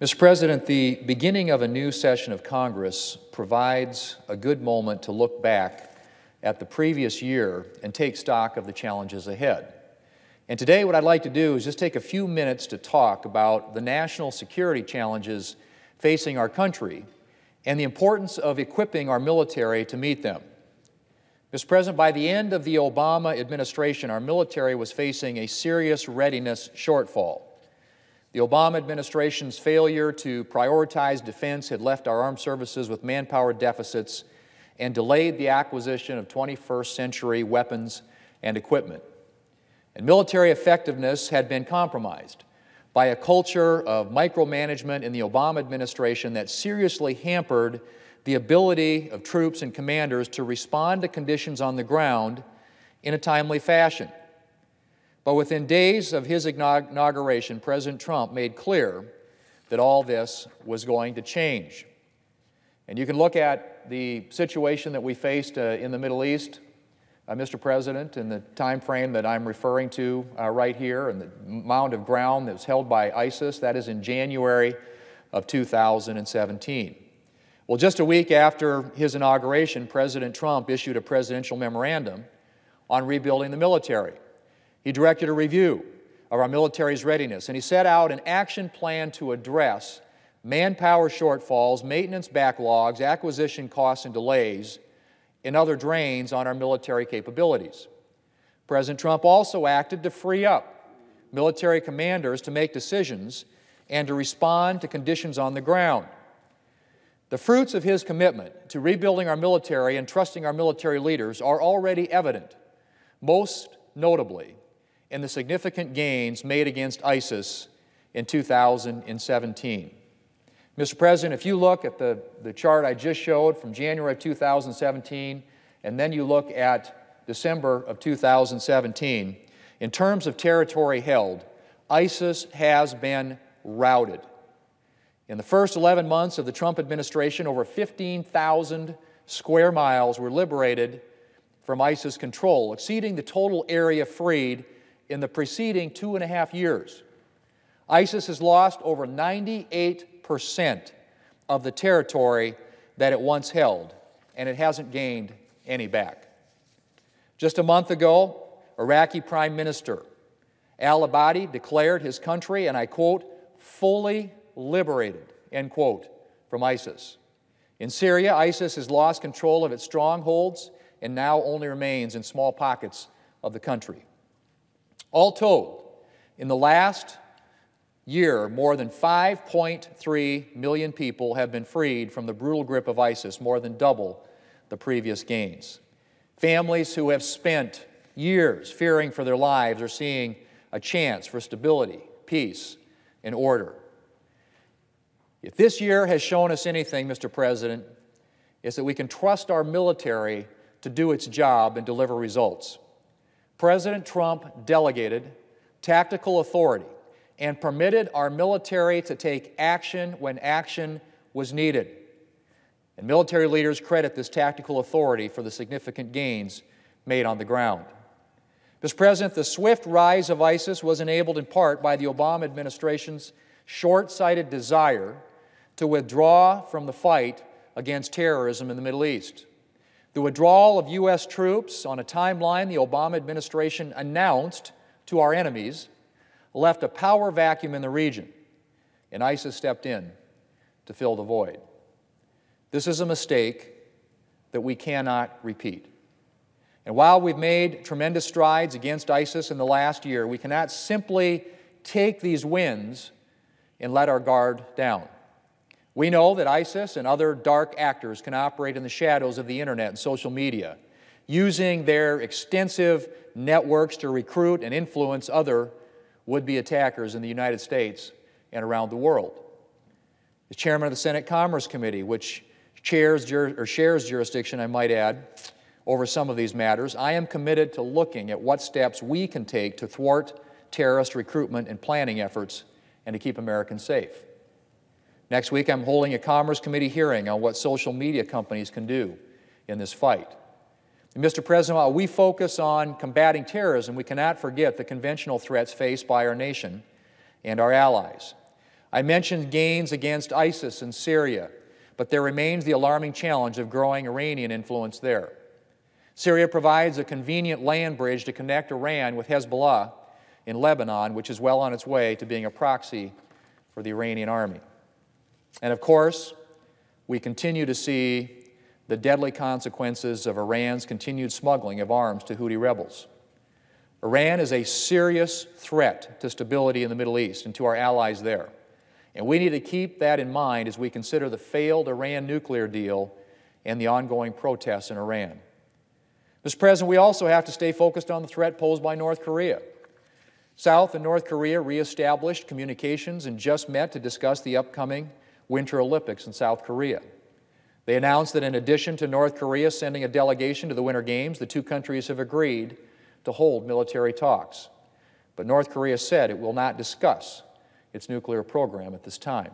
Mr. President, the beginning of a new session of Congress provides a good moment to look back at the previous year and take stock of the challenges ahead. And today what I'd like to do is just take a few minutes to talk about the national security challenges facing our country and the importance of equipping our military to meet them. Mr. President, by the end of the Obama administration, our military was facing a serious readiness shortfall. The Obama administration's failure to prioritize defense had left our armed services with manpower deficits and delayed the acquisition of 21st century weapons and equipment. And military effectiveness had been compromised by a culture of micromanagement in the Obama administration that seriously hampered the ability of troops and commanders to respond to conditions on the ground in a timely fashion. But within days of his inauguration, President Trump made clear that all this was going to change. And you can look at the situation that we faced in the Middle East, Mr. President, in the time frame that I'm referring to right here, and the mound of ground that was held by ISIS. That is in January of 2017. Well, just a week after his inauguration, President Trump issued a presidential memorandum on rebuilding the military. He directed a review of our military's readiness, and he set out an action plan to address manpower shortfalls, maintenance backlogs, acquisition costs and delays, and other drains on our military capabilities. President Trump also acted to free up military commanders to make decisions and to respond to conditions on the ground. The fruits of his commitment to rebuilding our military and trusting our military leaders are already evident, most notably in the significant gains made against ISIS in 2017. Mr. President, if you look at the chart I just showed from January of 2017, and then you look at December of 2017, in terms of territory held, ISIS has been routed. In the first 11 months of the Trump administration, over 15,000 square miles were liberated from ISIS control, exceeding the total area freed in the preceding 2.5 years. ISIS has lost over 98% of the territory that it once held, and it hasn't gained any back. Just a month ago, Iraqi Prime Minister al-Abadi declared his country, and I quote, fully liberated, end quote, from ISIS. In Syria, ISIS has lost control of its strongholds and now only remains in small pockets of the country. All told, in the last year, more than 5.3 million people have been freed from the brutal grip of ISIS, more than double the previous gains. Families who have spent years fearing for their lives are seeing a chance for stability, peace, and order. If this year has shown us anything, Mr. President, it's that we can trust our military to do its job and deliver results. President Trump delegated tactical authority and permitted our military to take action when action was needed. And military leaders credit this tactical authority for the significant gains made on the ground. Mr. President, the swift rise of ISIS was enabled in part by the Obama administration's short-sighted desire to withdraw from the fight against terrorism in the Middle East. The withdrawal of U.S. troops on a timeline the Obama administration announced to our enemies left a power vacuum in the region, and ISIS stepped in to fill the void. This is a mistake that we cannot repeat. And while we've made tremendous strides against ISIS in the last year, we cannot simply take these wins and let our guard down. We know that ISIS and other dark actors can operate in the shadows of the internet and social media, using their extensive networks to recruit and influence other would-be attackers in the United States and around the world. As chairman of the Senate Commerce Committee, which shares jurisdiction, I might add, over some of these matters, I am committed to looking at what steps we can take to thwart terrorist recruitment and planning efforts and to keep Americans safe. Next week, I'm holding a Commerce Committee hearing on what social media companies can do in this fight. And Mr. President, while we focus on combating terrorism, we cannot forget the conventional threats faced by our nation and our allies. I mentioned gains against ISIS in Syria, but there remains the alarming challenge of growing Iranian influence there. Syria provides a convenient land bridge to connect Iran with Hezbollah in Lebanon, which is well on its way to being a proxy for the Iranian army. And of course, we continue to see the deadly consequences of Iran's continued smuggling of arms to Houthi rebels. Iran is a serious threat to stability in the Middle East and to our allies there. And we need to keep that in mind as we consider the failed Iran nuclear deal and the ongoing protests in Iran. Mr. President, we also have to stay focused on the threat posed by North Korea. South and North Korea reestablished communications and just met to discuss the upcoming Winter Olympics in South Korea. They announced that in addition to North Korea sending a delegation to the Winter Games, the two countries have agreed to hold military talks. But North Korea said it will not discuss its nuclear program at this time.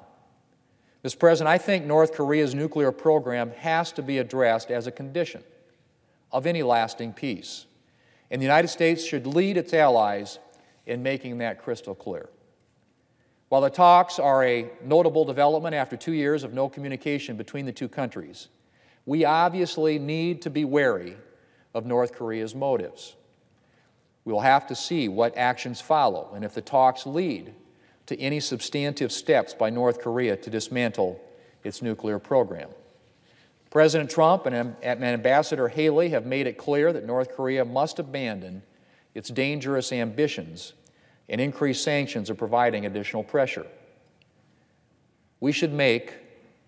Mr. President, I think North Korea's nuclear program has to be addressed as a condition of any lasting peace. And the United States should lead its allies in making that crystal clear. While the talks are a notable development after 2 years of no communication between the two countries, we obviously need to be wary of North Korea's motives. We will have to see what actions follow and if the talks lead to any substantive steps by North Korea to dismantle its nuclear program. President Trump and Ambassador Haley have made it clear that North Korea must abandon its dangerous ambitions and increased sanctions are providing additional pressure. We should make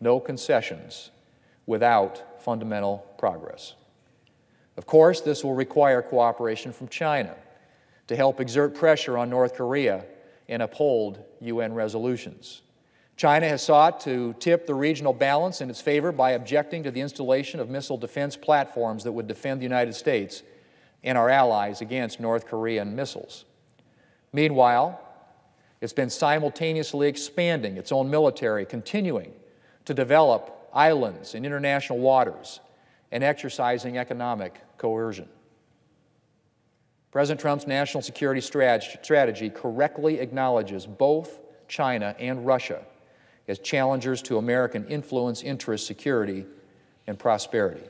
no concessions without fundamental progress. Of course, this will require cooperation from China to help exert pressure on North Korea and uphold UN resolutions. China has sought to tip the regional balance in its favor by objecting to the installation of missile defense platforms that would defend the United States and our allies against North Korean missiles. Meanwhile, it's been simultaneously expanding its own military, continuing to develop islands in international waters, and exercising economic coercion. President Trump's national security strategy correctly acknowledges both China and Russia as challengers to American influence, interest, security, and prosperity.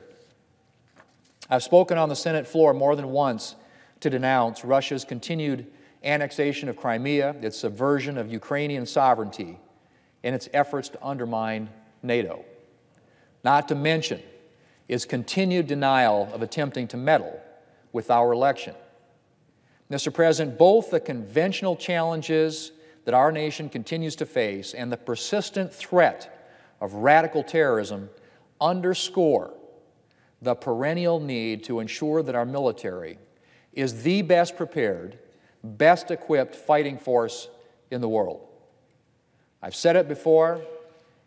I've spoken on the Senate floor more than once to denounce Russia's continued annexation of Crimea, its subversion of Ukrainian sovereignty, and its efforts to undermine NATO. Not to mention its continued denial of attempting to meddle with our election. Mr. President, both the conventional challenges that our nation continues to face and the persistent threat of radical terrorism underscore the perennial need to ensure that our military is the best prepared, best equipped fighting force in the world. I've said it before,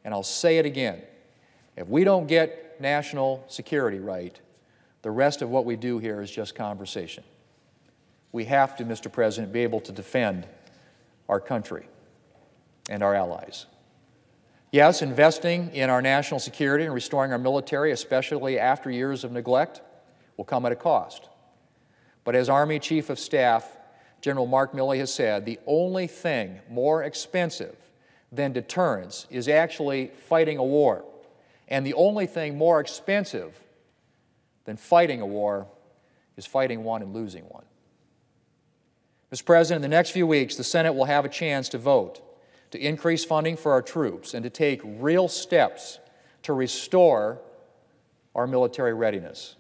and I'll say it again. If we don't get national security right, the rest of what we do here is just conversation. We have to, Mr. President, be able to defend our country and our allies. Yes, investing in our national security and restoring our military, especially after years of neglect, will come at a cost. But as Army Chief of Staff General Mark Milley has said, the only thing more expensive than deterrence is actually fighting a war. And the only thing more expensive than fighting a war is fighting one and losing one. Mr. President, in the next few weeks, the Senate will have a chance to vote to increase funding for our troops and to take real steps to restore our military readiness.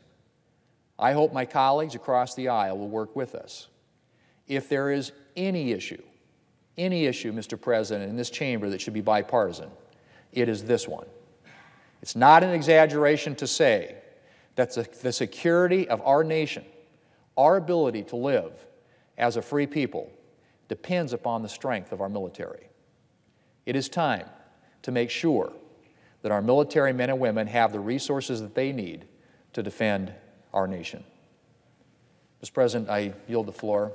I hope my colleagues across the aisle will work with us. If there is any issue, Mr. President, in this chamber that should be bipartisan, it is this one. It's not an exaggeration to say that the security of our nation, our ability to live as a free people, depends upon the strength of our military. It is time to make sure that our military men and women have the resources that they need to defend our nation. Mr. President, I yield the floor.